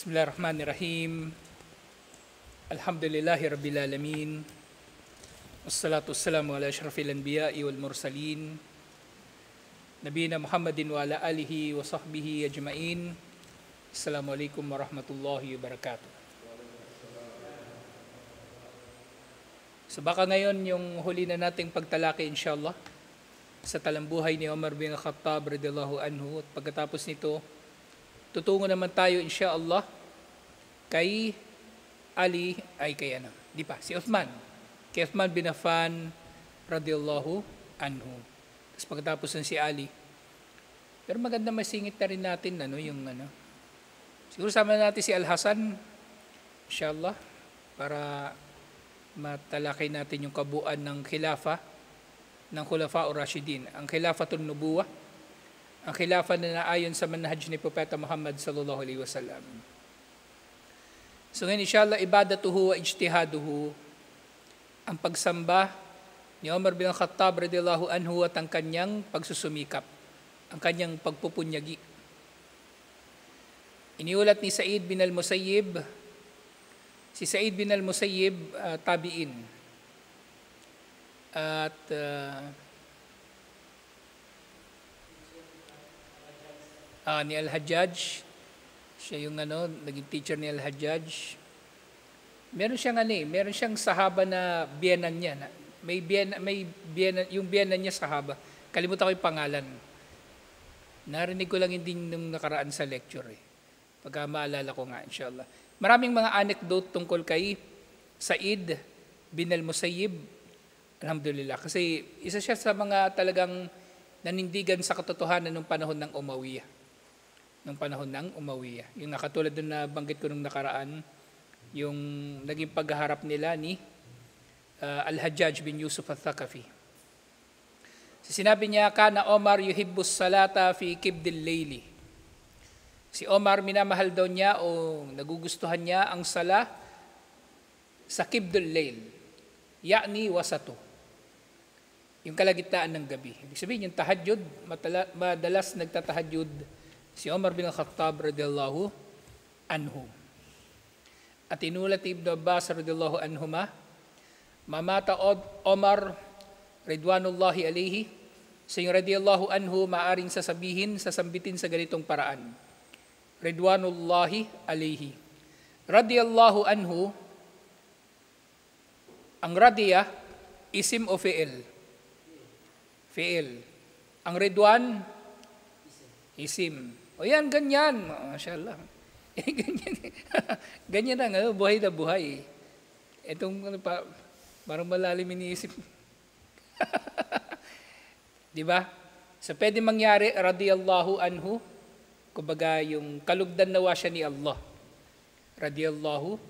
Bismillahirrahmanirrahim. Alhamdulillahi Rabbil Alamin. Wassalatu wassalamu ala asyrafil anbiya'i wal mursalin. Nabiyina Muhammadin wa ala alihi wa sahbihi ajma'in. Assalamualaikum warahmatullahi wabarakatuh. So baka ngayon yung huli na nating pagtalaki inshallah sa talambuhay ni Umar bin Khattab radhiyallahu anhu, at pagkatapos nito tutungo naman tayo inshallah kay Ali, si Uthman. Kay Uthman bin Affan radhiyallahu anhu. Tapos pagkatapos ng si Ali. Pero maganda masingit na rin natin siguro sama natin si Al-Hasan inshallah para matalakay natin yung kabuuan ng khilafa ng Khulafa ur-Rashidin, ang khilafatun nubuwah, ang khilafa na naayon sa manhaj ni Propeta Muhammad sallallahu alaihi wasallam. So ngayon inshallah, ibadatuhu wa ijtihaduhu, ang pagsamba ni Umar bin Khattab radhiyallahu anhu at ang kanyang pagsusumikap, ang kanyang pagpupunyagi. Iniulat ni Sa'id bin al-Musayyib, si Sa'id bin al-Musayyib, tabi'in, at ni Al-Hajjaj, siya yung naging teacher ni Al-Hajjaj. Meron siyang sahaba na biyenan niya. Yung biyenan niya sahaba. Kalimutan ko yung pangalan. Narinig ko lang din nung nakaraan sa lecture Pagka maalala ko nga inshallah. Maraming mga anecdote tungkol kay Sa'id bin al-Musayyib. Alhamdulillah. Kasi isa siya sa mga talagang nanindigan sa katotohanan ng panahon ng Umayyah. Yung nakatulad doon na banggit ko nung nakaraan, yung naging pagharap nila ni Al-Hajjaj bin Yusuf al-Thaqafi. Sinabi niya, kana Omar yuhibbus salata fi kibdil layli. Si Omar, minamahal daw niya o nagugustuhan niya ang sala sa kibdul layl, ya'ni wasatu, yung kalagitnaan ng gabi. Ibig sabihin, yung tahajjud, madalas nagtatahajjud si Umar bin Khattab radhiyallahu anhu. At inulat Ibn Abbas radhiyallahu anhuma, mamata Omar ridwanullahi alayhi, sa yung radhiyallahu anhu maaring sasambitin sa ganitong paraan. Ridwanullahi alayhi. Radhiyallahu anhu, ang radiyah, isim o fi'il? Fi'il. Ang ridwan, isim. O yan, ganyan. Mashallah. Ganyan na, buhay na buhay. Itong parang malalim iniisip. Diba? So pwede mangyari, radiyallahu anhu, kumbaga yung kalugdan nawa siya ni Allah. Radiyallahu.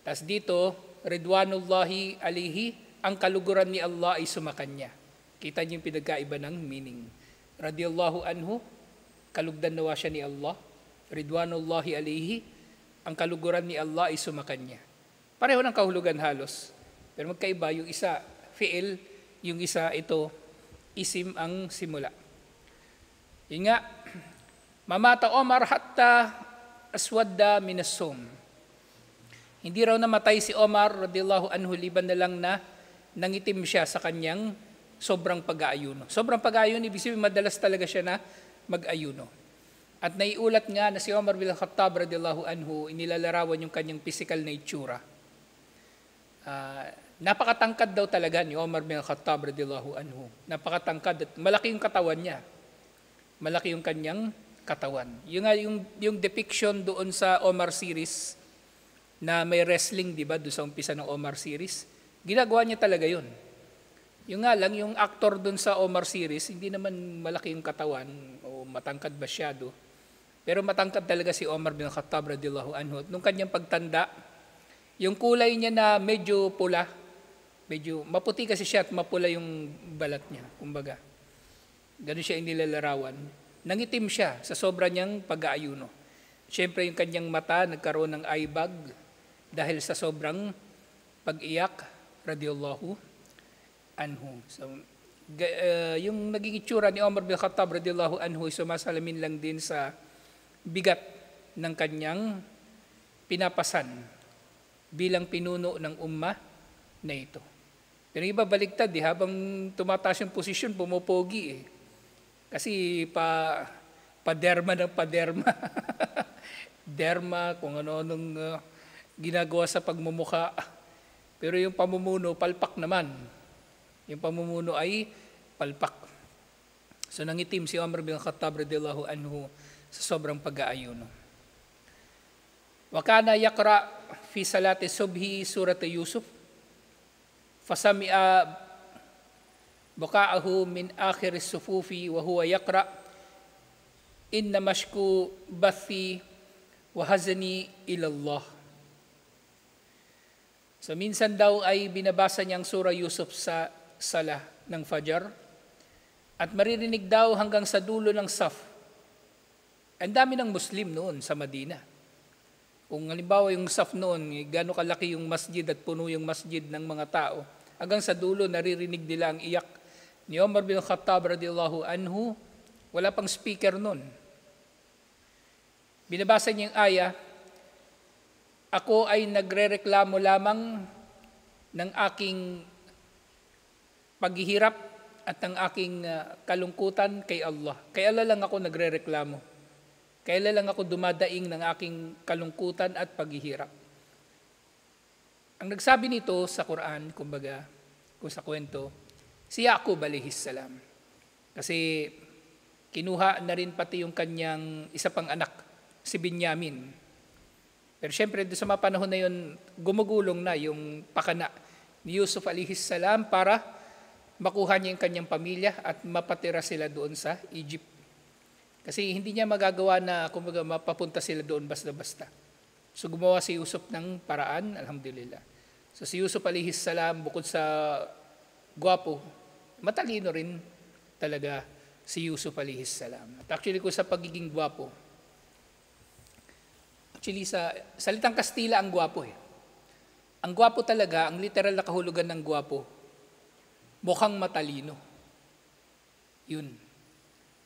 Tas dito, ridwanullahi alayhi, ang kaluguran ni Allah ay sumakanya. Kita niyo yung pinagkaiba ng meaning. Radiyallahu anhu, kalugdan nawa siya ni Allah. Ridwanullahi alayhi, ang kaluguran ni Allah ay sumakanya. Pareho ng kahulugan halos. Pero magkaiba, yung isa fi'il, yung isa ito isim ang simula. Yun nga, mamata Omar hatta aswadda minasum. Hindi raw namatay si Omar radhiyallahu anhu liban na lang na nangitim siya sa kanyang sobrang pag-aayuno. Sobrang pag-aayuno, ibig sabihin madalas talaga siya na mag-ayuno. At naiulat nga na si Umar bin Khattab radhiyallahu anhu, inilalarawan yung kanyang physical na itsura. Napakatangkad daw talaga ni Umar bin Khattab radhiyallahu anhu. Napakatangkad at malaki yung katawan niya. Malaki yung kanyang katawan. Yung depiction doon sa Omar series na may wrestling, di ba, doon sa umpisa ng Omar series, ginagawa niya talaga yun. Yung nga lang, yung actor doon sa Omar series, hindi naman malaki yung katawan o matangkad masyado. Pero matangkad talaga si Omar bin Khattab radhiyallahu anhu. Nung kanyang pagtanda, yung kulay niya na medyo pula, medyo maputi kasi siya at mapula yung balat niya, kumbaga. Ganun siya inilalarawan. Nangitim siya sa sobra niyang pag-aayuno. Siyempre yung kanyang mata nagkaroon ng eye bag dahil sa sobrang pag-iyak radhiyallahu anhu. So, yung naging itsura ni Umar bin Khattab radhiyallahu anhu, sumasalamin lang din sa bigat ng kanyang pinapasan bilang pinuno ng ummah na ito. Pero iba baligtad, habang tumataas yung posisyon, pumopogi Kasi paderma ng paderma. Derma, kung ano-anong ginagawa sa pagmumukha. Pero yung pamumuno, palpak naman. Yung pamumuno ay palpak. So nangitim si Umar bin Khattab radhiyallahu anhu sa sobrang pag-aayon. Wa kana yaqra fi salati subhi surat Yusuf fasami'a buka'ahu min akhir as-sufufi wa huwa yaqra inna mashku bathi wa hazni ila Allah. So minsan daw ay binabasa niyang surah Yusuf sa sala ng Fajr at maririnig daw hanggang sa dulo ng saf. Ang dami ng Muslim noon sa Madina. Kung halimbawa yung saf noon, gaano kalaki yung masjid at puno yung masjid ng mga tao, hanggang sa dulo naririnig nila ang iyak ni Umar bin Khattab radhiyallahu anhu. Wala pang speaker noon. Binabasa niya yung aya, ako ay nagrereklamo lamang ng aking paghihirap at ng aking kalungkutan kay Allah. Kaya lang ako nagrereklamo. Kaya lang ako dumadaing ng aking kalungkutan at paghihirap. Ang nagsabi nito sa Quran, kumbaga, kung sa kwento, si Yaqub alayhis salam. Kasi kinuha na rin pati yung kanyang isa pang anak, si Binyamin. Pero syempre, sa mga panahon na yun, gumugulong na yung pakana ni Yusuf alayhis salam para makuha niya yung kanyang pamilya at mapatira sila doon sa Egypt. Kasi hindi niya magagawa na kumbaga mapapunta sila doon basta-basta. So gumawa si Yusuf ng paraan, alhamdulillah. So si Yusuf alayhis salam, bukod sa gwapo, matalino rin talaga si Yusuf alayhis salam. At actually kung sa pagiging gwapo, actually sa salitang Kastila ang gwapo Ang gwapo talaga, ang literal na kahulugan ng gwapo, mukhang matalino. Yun.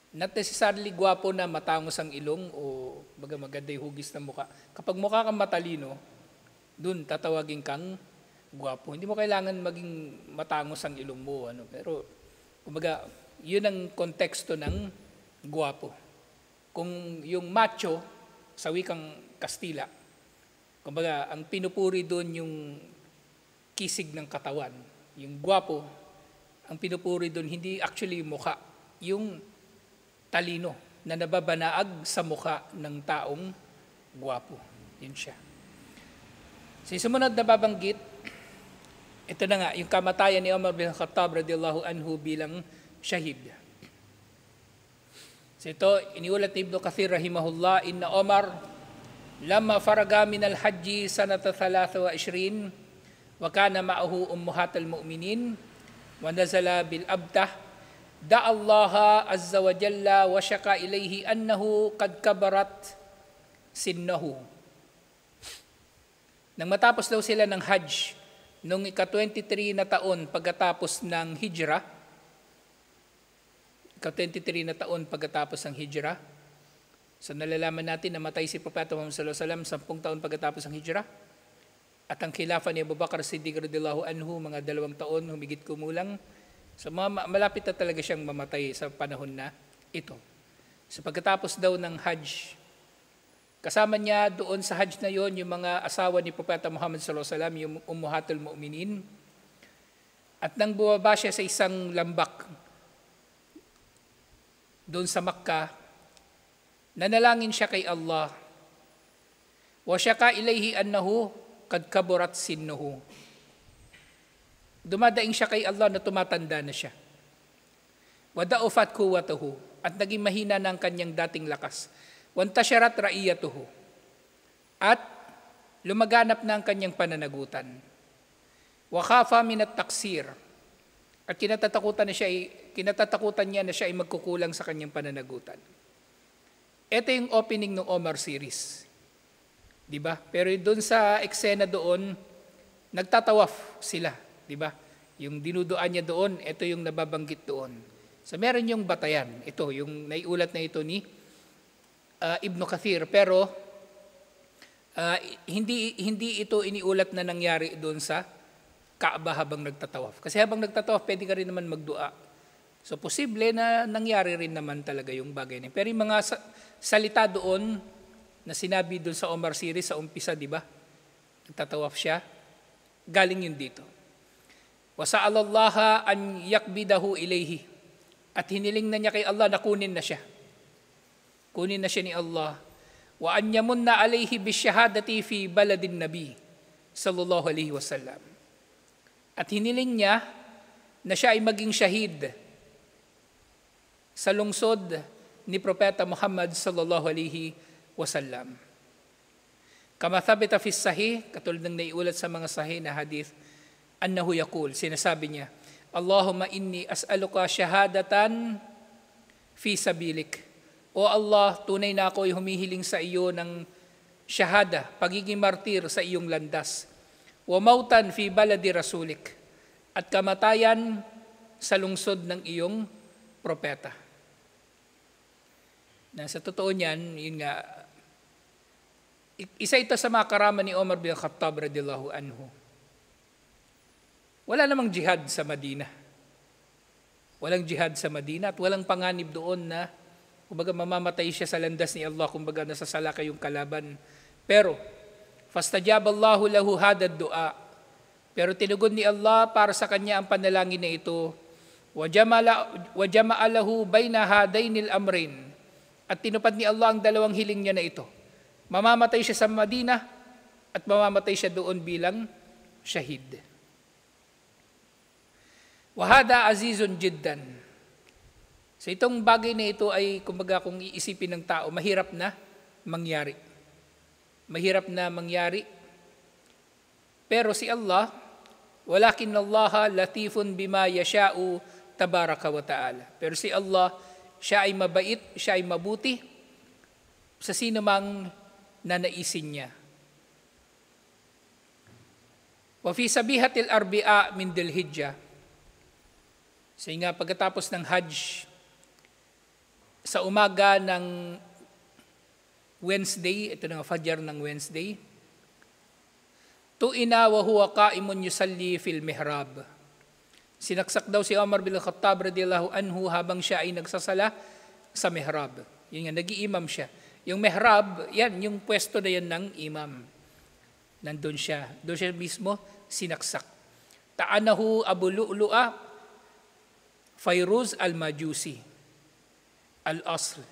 Not necessarily gwapo na matangos ang ilong o maganda yung hugis ng mukha. Kapag mukha kang matalino, dun tatawagin kang gwapo. Hindi mo kailangan maging matangos ang ilong mo. Pero, kumbaga, yun ang konteksto ng gwapo. Kung yung macho, sa wikang Kastila, kumbaga, ang pinupuri doon yung kisig ng katawan. Yung gwapo, ang pinupuri doon, hindi actually yung mukha. Yung talino na nababanaag sa mukha ng taong gwapo. Yun siya. Sa sumunod na babanggit, ito na nga, yung kamatayan ni Umar bin Khattab radhiyallahu anhu bilang shahid. So ito, iniulat ni Ibn Kathir rahimahullah, inna Umar lamma faraga min al-hajji sanata 23 wa kana ma'ahu ummuhat al-mu'minin wa nazala bil abtah da'a Allah azza wa jalla wa syaka ilayhi annahu qad kabarat sinnahu. Nang matapos daw sila ng Hajj, nung ika-23 na taon pagkatapos ng Hijrah, ika-23 na taon pagkatapos ng Hijrah, so nalalaman natin na matay si Propeta Muhammad sallallahu alaihi wasallam 10 taon pagkatapos ng Hijrah, at ang khilafa ni Abu Bakar Siddiq radhiyallahu anhu mga 2 taon humigit kumulang. So malapit na talaga siyang mamatay sa panahon na ito. So pagkatapos daw ng Hajj, kasama niya doon sa Hajj na yon yung mga asawa ni Propeta Muhammad sallallahu alaihi wasallam, yung ummuhatul mu'minin. At nang bumaba siya sa isang lambak doon sa Makkah, nanalangin siya kay Allah. Wa syaka ilayhi annahu qad kaburat sinnuhu. Dumadaing siya kay Allah na tumatanda na siya. Wada'ufat quwwatuhu, at naging mahina na ang kanyang dating lakas. Wantasharat ra'iyatuhu, at lumaganap na ang kanyang pananagutan. Wa khafa min at-taksir, at kinatatakutan niya na siya ay magkukulang sa kanyang pananagutan. Ito yung opening ng Omar series. 'Di ba? Pero doon sa eksena doon, nagtatawaf sila. Diba? Yung dinuduan niya doon, ito yung nababanggit doon. So meron yung batayan. Ito, yung naiulat na ito ni Ibn Kathir. Pero Hindi ito iniulat na nangyari doon sa Kaaba habang nagtatawaf. Kasi habang nagtatawaf, pwede ka rin naman magdua. So posible na nangyari rin naman talaga yung bagay na. Pero yung mga salita doon na sinabi doon sa Omar series sa umpisa, di ba? Nagtatawaf siya. Galing yun dito. Wasa'alallaha an yakbidahu ilayhi. At hiniling na niya kay Allah na kunin na siya. Kunin na siya ni Allah. Wa an yamunna alayhi bisyahadati fi baladin nabi sallallahu alaihi wasallam. At hiniling niya na siya ay maging shahid sa lungsod ni Propeta Muhammad sallallahu alaihi wasallam. Kama thabita fi sahih, katulad ng naiulat sa mga sahih na hadith, annahu yaqul, sinasabi niya, Allahumma inni as'aluka shahadatan fi sabilik. O Allah, tunay na ako ay humihiling sa iyo ng shahada, pagiging martir sa iyong landas. Wa mautan fi baladi rasulik, at kamatayan sa lungsod ng iyong propeta. Na sa totoo niyan, yun nga, isa ito sa mga karama ni Omar bin Khattab radhiyallahu anhu. Wala namang jihad sa Madina. Walang jihad sa Madina at walang panganib doon na kumbaga mamamatay siya sa landas ni Allah, kumbaga nasasala kayong kalaban. Pero fastajaballahu lahu hadad du'a. Pero tinugon ni Allah para sa kanya ang panalangin na ito. Wa jama'alahu baina hadainil amrin. At tinupad ni Allah ang dalawang hiling niya na ito. Mamamatay siya sa Madina at mamamatay siya doon bilang shahid. Wa hada azizun jiddan. So itong bagay na ito ay kumbaga kung iisipin ng tao, mahirap na mangyari. Mahirap na mangyari. Pero si Allah, walakin Allah latifun bima yasha'u tabaraka wa ta'ala. Pero si Allah, siya ay mabait, siya ay mabuti sa sino mang nanaisin niya. Wa fi sabihatil arbi'a min Dhul-Hijjah. So nga pagkatapos ng Hajj, sa umaga ng Wednesday, ito na Fajr ng Wednesday, tu'ina wa huwa qa'imun yusalli fil mihrab. Sinaksak daw si Omar bin Khattab radhiyallahu anhu habang siya ay nagsasala sa mihrab. Yun nga, nag-iimam siya. Yung mihrab, yan, yung pwesto na yan ng imam. Nandun siya. Doon siya mismo sinaksak. Ta'anahu Abu Lu'lu'a Fayruz al-Majusi al-Asl.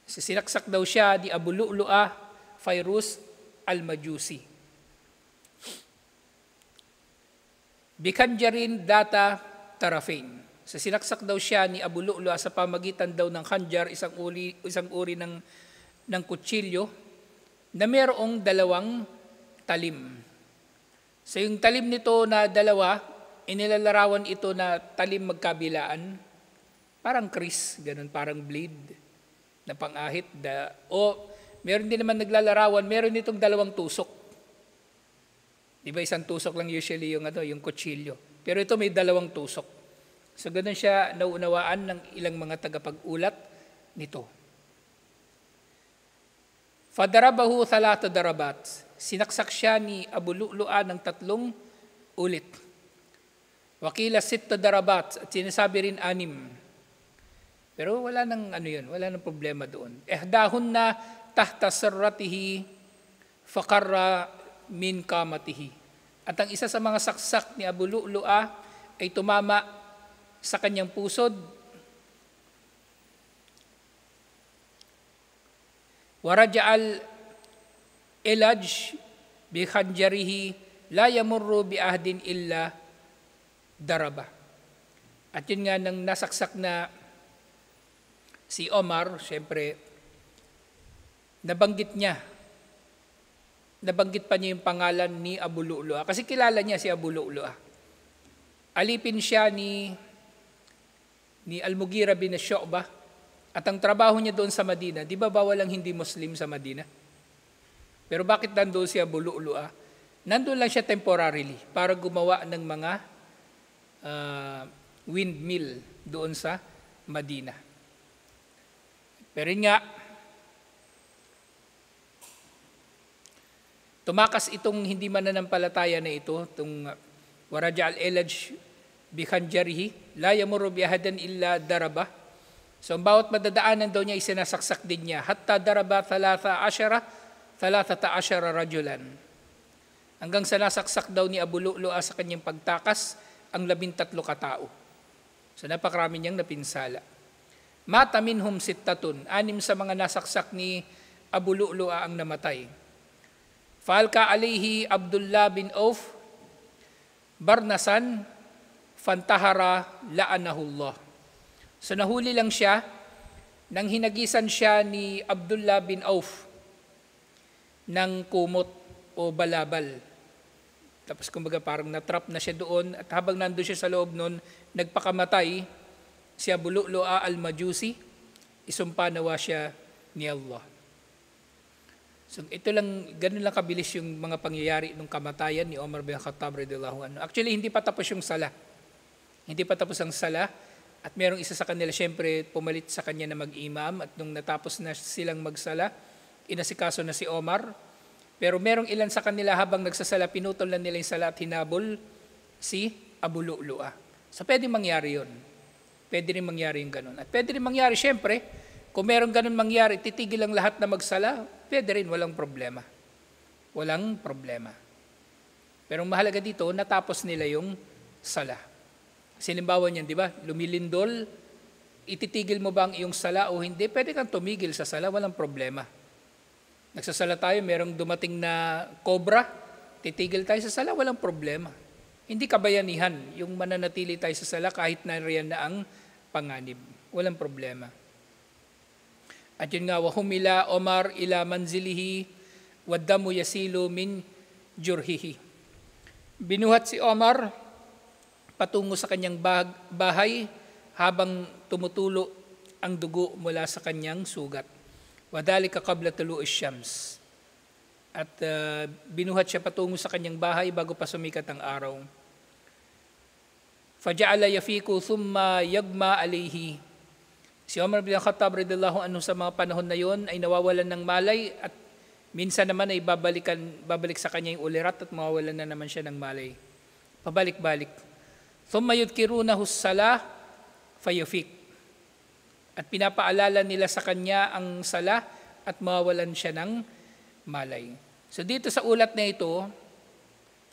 Sinaksak daw siya di Abu Lu'lu'a Fayruz al-Majusi. Bikanjarin data tarafain. So sinaksak daw siya ni Abu Lu'lu'a sa pamagitan daw ng khanjar, isang uri ng kutsilyo na mayroong dalawang talim. So yung talim nito na dalawa, inilalarawan ito na talim magkabilaan, parang kris, ganun, parang blade na pang-ahit. O meron din naman naglalarawan, meron itong dalawang tusok. Di ba isang tusok lang usually yung kutsilyo. Pero ito may dalawang tusok. So ganun siya nauunawaan ng ilang mga tagapag-ulat nito. Fadarabahu thalatha darabat. Sinaksak siya ni Abu Lu'lu'a ng 3 ulit. Wakila 6 darabat at sinasabi rin 6. Pero wala nang wala nang problema doon. Ihdahunna tahta sirratihi faqarra min kamatihi. At ang isa sa mga saksak ni Abu Lu'lu'a ay tumama sa kanyang pusod. Waraja'al ilaj bi khanjarihi la yamurru bi ahdin illa daraba. At yun nga nang nasaksak na si Omar, syempre nabanggit pa niya yung pangalan ni Abu Lu'lu'a. Kasi kilala niya si Abu Lu'lu'a. Alipin siya ni Al-Mughira bin Syu'bah. At ang trabaho niya doon sa Madina, di ba bawal ang hindi Muslim sa Madina? Pero bakit nandoon si Abu Lu'lu'a? Nandoon lang siya temporarily para gumawa ng mga windmill doon sa Madina. Pero nga, Tumakas itong hindi mananampalataya na ito, itong waraja al-elaj bikhanjarihi, la yamurru biahadan illa daraba. So ang bawat madadaanan daw niya ay sinasaksak din niya. Hatta daraba 13 rajulan. Hanggang sa nasaksak daw ni Abu Lu'lu'a sa kanyang pagtakas ang 13 katao. So napakarami niyang napinsala. Mata minhum sittatun, 6 sa mga nasaksak ni Abu Lu'lu'a ang namatay. Falka alayhi Abdullah bin Auf Barnasan fantahara la'anahullah. So nahuli lang siya nang hinagisan siya ni Abdullah bin Auf ng kumot o balabal. Tapos kumbaga parang natrap na siya doon at habang nandun siya sa loob nun, nagpakamatay si Abu Lu'lu'a al-Majusi, isumpa nawa siya ni Allah. So ito lang, ganun lang kabilis yung mga pangyayari ng kamatayan ni Omar bin Khattab radhiyallahu anhu. Actually, hindi pa tapos yung sala. Hindi pa tapos ang sala. At merong isa sa kanila, syempre, pumalit sa kanya na mag-imam. At nung natapos na silang magsala, inasikaso na si Omar. Pero merong ilan sa kanila habang nagsasala, pinutol na nila yung sala at hinabol si Abu Lu'lu'a. So pwede mangyari yun. Pwede rin mangyari yung ganun. At pwede rin mangyari, syempre, kung merong ganun mangyari, titigil ang lahat na magsala, pwede rin, walang problema. Walang problema. Pero mahalaga dito, natapos nila yung sala. Halimbawa niyan, di ba? Lumilindol, ititigil mo ba ang iyong sala o hindi? Pwede kang tumigil sa sala, walang problema. Nagsasala tayo, merong dumating na cobra, titigil tayo sa sala, walang problema. Hindi kabayanihan yung mananatili tayo sa sala kahit na riyan na ang panganib. Walang problema. At yun nga, wahumila Omar ila manzilihi waddamu yasilu min jurhihi. Binuhat si Omar patungo sa kanyang bahay habang tumutulo ang dugo mula sa kanyang sugat. Wadhalika qabla tulu'i syams. At binuhat siya patungo sa kanyang bahay bago pa sumikat ang araw. Faja'ala yafiku thumma yagma alayhi. Si Omar bin Khattab radhiyallahu anhu sa mga panahon na yon ay nawawalan ng malay at minsan naman ay babalik sa kanya yung ulirat at mawawalan na naman siya ng malay. Pabalik-balik. Thumma yudkirunahu as-salah fayufik. At pinapaalala nila sa kanya ang sala at mawawalan siya ng malay. So dito sa ulat na ito,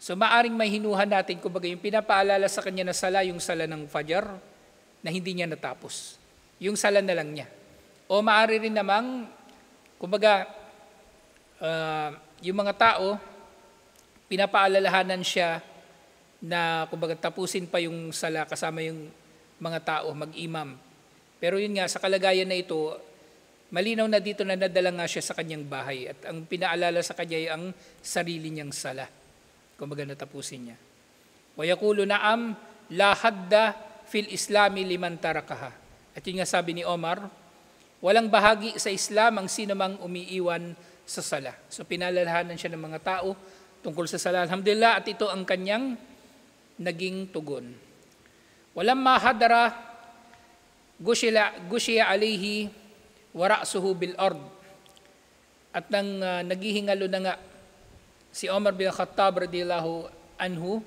so maaring may hinuhan natin, kumbaga yung pinapaalala sa kanya na sala, yung sala ng Fajr na hindi niya natapos. Yung sala na lang niya. O maaari rin namang, kumbaga, yung mga tao, pinapaalalahanan siya na, kumbaga, tapusin pa yung sala kasama yung mga tao, mag-imam. Pero yun nga, sa kalagayan na ito, malinaw na dito na nadala nga siya sa kanyang bahay at ang pinaalala sa kanya ay ang sarili niyang sala. Kumbaga, natapusin niya. Wa yaqulu na'am la hadda fil islami liman tarakaha. At yun nga sabi ni Omar, walang bahagi sa Islam ang sino mang umiiwan sa sala. So pinalalahanan siya ng mga tao tungkol sa sala. Alhamdulillah, at ito ang kanyang naging tugon. Walamma hadara gushiya alayhi wa ra'suhu bil ard. At nang naghihingalo na nga si Omar bin Khattab radhiyallahu anhu,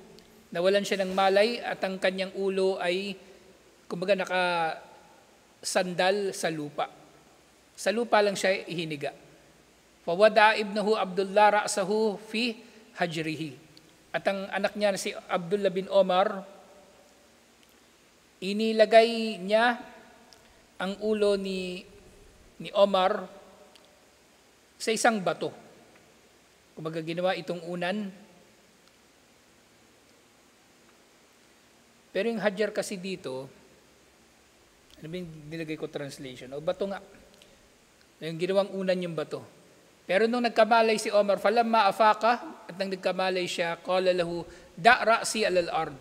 nawalan siya ng malay at ang kanyang ulo ay kumbaga sandal sa lupa. Sa lupa lang siya ihiniga. Fawada ibnahu Abdullah ra'sahu fi hajrihi. At ang anak niya si Abdullah bin Omar, inilagay niya ang ulo ni Omar sa isang bato. Kumbaga ginawa itong unan. Pero yung hajar kasi dito, ano ba yung nilagay ko translation? O bato nga. Yung ginawang unan yung bato. Pero nung nagkamalay si Omar, falamma afaka, at nang nagkamalay siya, qala lahu, da' ra'si alal ard.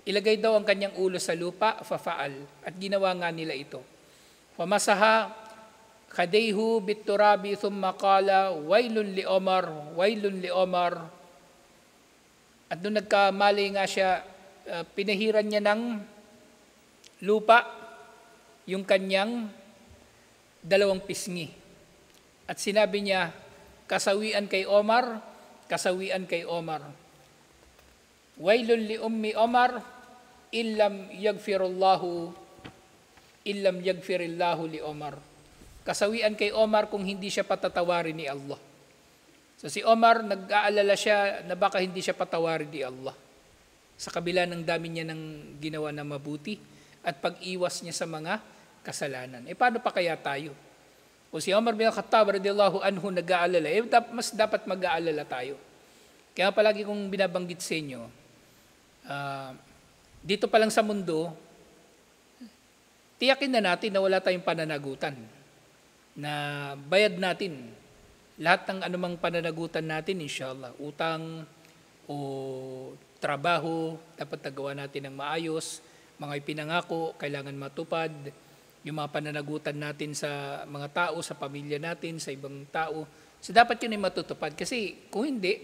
Ilagay daw ang kanyang ulo sa lupa, fafaal. At ginawa nga nila ito. Famasaha kadayhu biturabi thumma qala, wailun li Omar, wailun li Omar. At nung nagkamalay nga siya, pinahiran niya ng lupa, yung kanyang 2 pisngi. At sinabi niya, kasawian kay Omar, kasawian kay Omar. Wailul li ummi Omar illam yagfirillahu li Omar. Kasawian kay Omar kung hindi siya patatawarin ni Allah. So si Omar, nag-aalala siya na baka hindi siya patawarin ni Allah. Sa kabila ng dami niya ng ginawa na mabuti at pag-iwas niya sa mga kasalanan. Paano pa kaya tayo? Kung si Omar bin Khattab radiyallahu anhu nag-aalala, mas dapat mag-aalala tayo. Kaya palagi kong binabanggit sa inyo, dito pa lang sa mundo, tiyakin na natin na wala tayong pananagutan. Na bayad natin lahat ng anumang pananagutan natin, inshallah. Utang o trabaho, dapat nagawa natin ng maayos. Mga ipinangako, kailangan matupad. Yung mga pananagutan natin sa mga tao, sa pamilya natin, sa ibang tao. So dapat yun ay matutupad. Kasi kung hindi,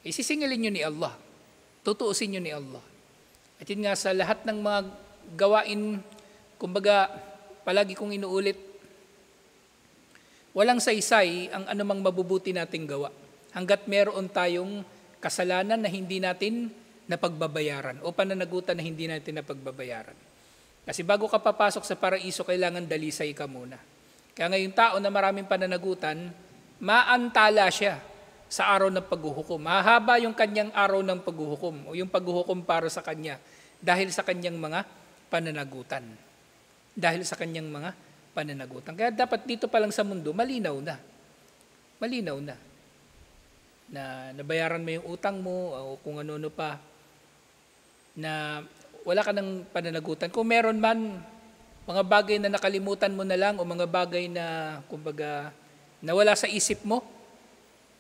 isisingilin nyo ni Allah. Tutuusin nyo ni Allah. At yun nga, sa lahat ng mga gawain, kumbaga, palagi kong inuulit, walang saysay ang anumang mabubuti nating gawa. Hanggat meron tayong kasalanan na hindi natin napagbabayaran o pananagutan na hindi natin napagbabayaran. Kasi bago ka papasok sa paraiso, kailangan dalisay ka muna. Kaya ngayong tao na maraming pananagutan, maantala siya sa araw ng paghuhukom. Mahaba yung kanyang araw ng paghuhukom o yung paghuhukom para sa kanya dahil sa kanyang mga pananagutan. Dahil sa kanyang mga pananagutan. Kaya dapat dito pa lang sa mundo, malinaw na. Malinaw na. Na nabayaran mo yung utang mo o kung ano-ano pa na wala ka ng pananagutan. Kung meron man, mga bagay na nakalimutan mo na lang o mga bagay na, kumbaga, nawala sa isip mo,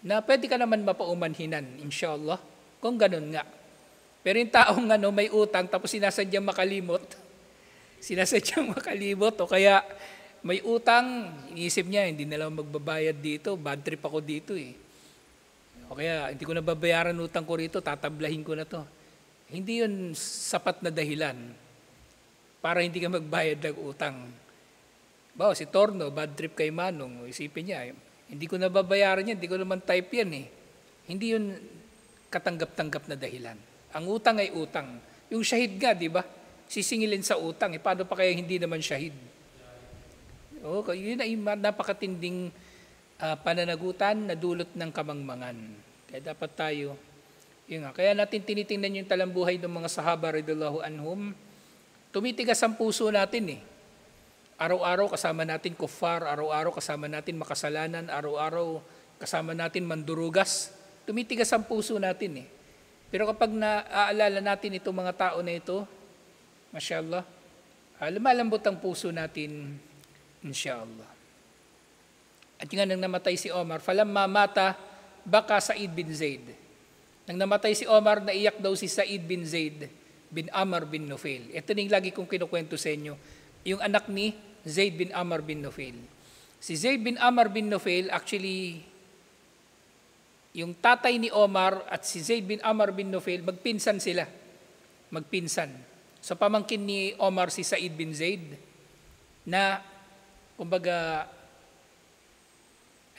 na pwede ka naman mapaumanhinan, inshallah, kung ganun nga. Pero yung taong may utang tapos sinasadyang makalimot o kaya may utang, iniisip niya, hindi na lang magbabayad dito, bad trip ako dito eh. O kaya, hindi ko na babayaran utang ko rito, tatablahin ko na to. Hindi yun sapat na dahilan para hindi ka magbayad ng utang. Bawa, si Torno, bad trip kay Manong, isipin niya, hindi ko na babayaran yan, hindi ko naman type yan eh. Hindi yun katanggap-tanggap na dahilan. Ang utang ay utang. Yung shahid nga, di ba? Sisingilin sa utang. Paano pa kaya hindi naman shahid? Yun ay napakatinding pananagutan na dulot ng kamangmangan. Kaya dapat tayo, yun nga, kaya natin tinitingnan yung talambuhay ng mga sahaba radhiyallahu anhum, tumitigas ang puso natin eh. Araw-araw kasama natin kuffar, araw-araw kasama natin makasalanan, araw-araw kasama natin mandurugas. Tumitigas ang puso natin eh. Pero kapag naaalala natin itong mga tao na ito, mashallah, lumalambot ang puso natin, inshallah. At yung nga nang namatay si Omar, falamma mata baka Sa'id bin Zaid. Nang namatay si Omar, naiyak daw si Sa'id bin Zaid bin Amr bin Nufail. Ito na yung lagi kong kinukwento sa inyo. Yung anak ni Zaid bin Amr bin Nufail. Si Zaid bin Amr bin Nufail, actually, yung tatay ni Omar at si Zaid bin Amr bin Nufail, magpinsan sila. Magpinsan. So pamangkin ni Omar si Sa'id bin Zaid na, kumbaga,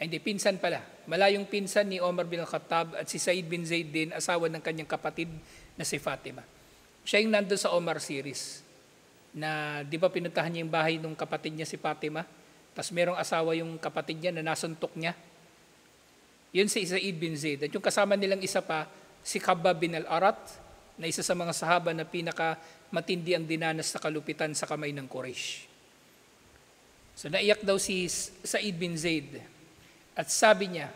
hindi, pinsan pala. Malayong pinsan ni Omar bin Khattab at si Sa'id bin Zaid din, asawa ng kanyang kapatid na si Fatima. Siya yung nandun sa Omar series na di ba pinuntahan niya yung bahay ng kapatid niya si Fatima, tapos merong asawa yung kapatid niya na nasuntok niya. Yun si Sa'id bin Zaid. At yung kasama nilang isa pa, si Khabbab bin al-Arat, na isa sa mga sahaba na pinaka matindi ang dinanas sa kalupitan sa kamay ng Quraysh. So naiyak daw si Sa'id bin Zaid. At sabi niya,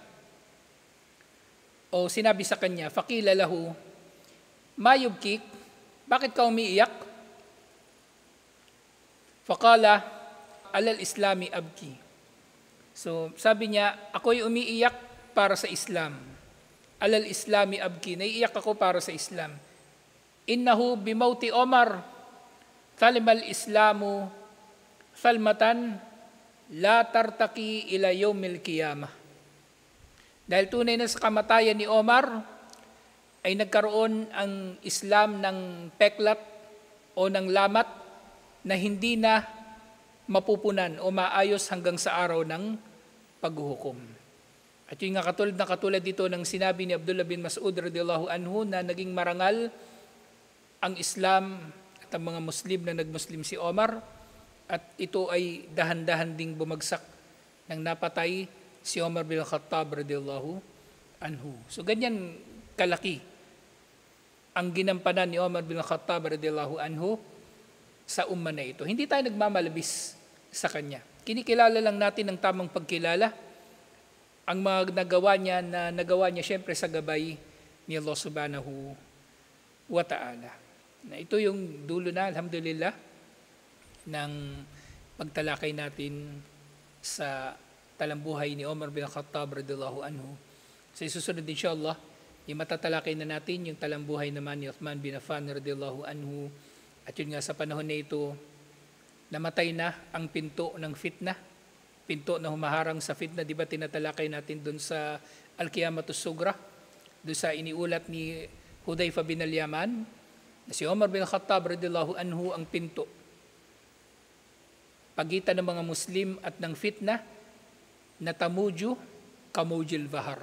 o sinabi sa kanya, faqila lahu, ma yubkik, bakit ka umiiyak? Faqala, alal islami abki. So sabi niya, ako'y umiiyak para sa Islam. Alal islami abki, naiiyak ako para sa Islam. Innahu bimauti Omar, thalimal islamu, thalmatan, la tartaki ila yawmil qiyamah. Dahil tunay na sa kamatayan ni Omar, ay nagkaroon ang Islam ng peklat o ng lamat na hindi na mapupunan o maayos hanggang sa araw ng paghuhukom. At yung nga katulad dito ng sinabi ni Abdullah bin Mas'ud radhiyallahu anhu na naging marangal ang Islam at ang mga Muslim na nagmuslim si Omar, at ito ay dahan-dahan ding bumagsak nang napatay si Omar bin Khattab radhiyallahu anhu. So ganyan kalaki ang ginampanan ni Omar bin Khattab radhiyallahu anhu sa umma na ito. Hindi tayo nagmamalabis sa kanya. Kinikilala lang natin ang tamang pagkilala, ang mga nagawa niya syempre sa gabay ni Allah subhanahu wa ta'ala. Na ito yung dulo na, alhamdulillah, ng pagtalakay natin sa talambuhay ni Omar bin Khattab radhiyallahu anhu. Sa susunod inshallah, matatalakay na natin yung talambuhay naman ni Uthman bin Affan radhiyallahu anhu. At yun nga, sa panahon na ito, namatay na ang pinto ng fitna, pinto na humaharang sa fitna. Di ba tinatalakay natin dun sa Al-Qiyamatus Sugra, dun sa iniulat ni Hudayfa bin al-Yaman, na si Omar bin Khattab radhiyallahu anhu ang pinto pagitan ng mga Muslim at ng fitna na tamuju kamujil bahar.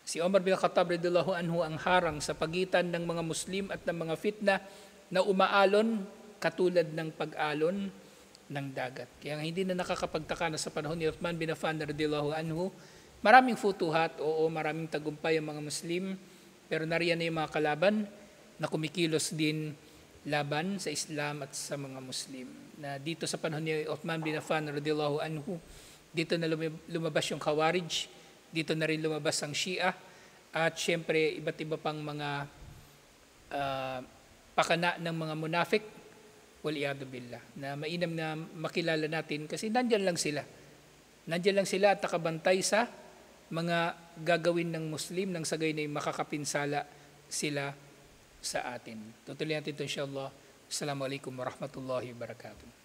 Si Omar bin Khattab radhiyallahu anhu ang harang sa pagitan ng mga Muslim at ng mga fitna na umaalon katulad ng pag-alon ng dagat. Kaya hindi na nakakapagtaka na sa panahon ni Uthman bin Affan radhiyallahu anhu, maraming futuhat, maraming tagumpay ang mga Muslim, pero nariyan na yung mga kalaban na kumikilos din laban sa Islam at sa mga Muslim. Na dito sa panahon ni Uthman bin Affan radhiyallahu anhu, dito na lumabas yung Khawarij, dito na rin lumabas ang Shia, at syempre iba't iba pang mga pakana ng mga munafik, waliyadu billah, na mainam na makilala natin kasi nandyan lang sila. Nandyan lang sila at nakabantay sa mga gagawin ng Muslim nang sagay na makakapinsala sila sa atin. Tutuloy natin ito inshallah. Assalamualaikum warahmatullahi wabarakatuh.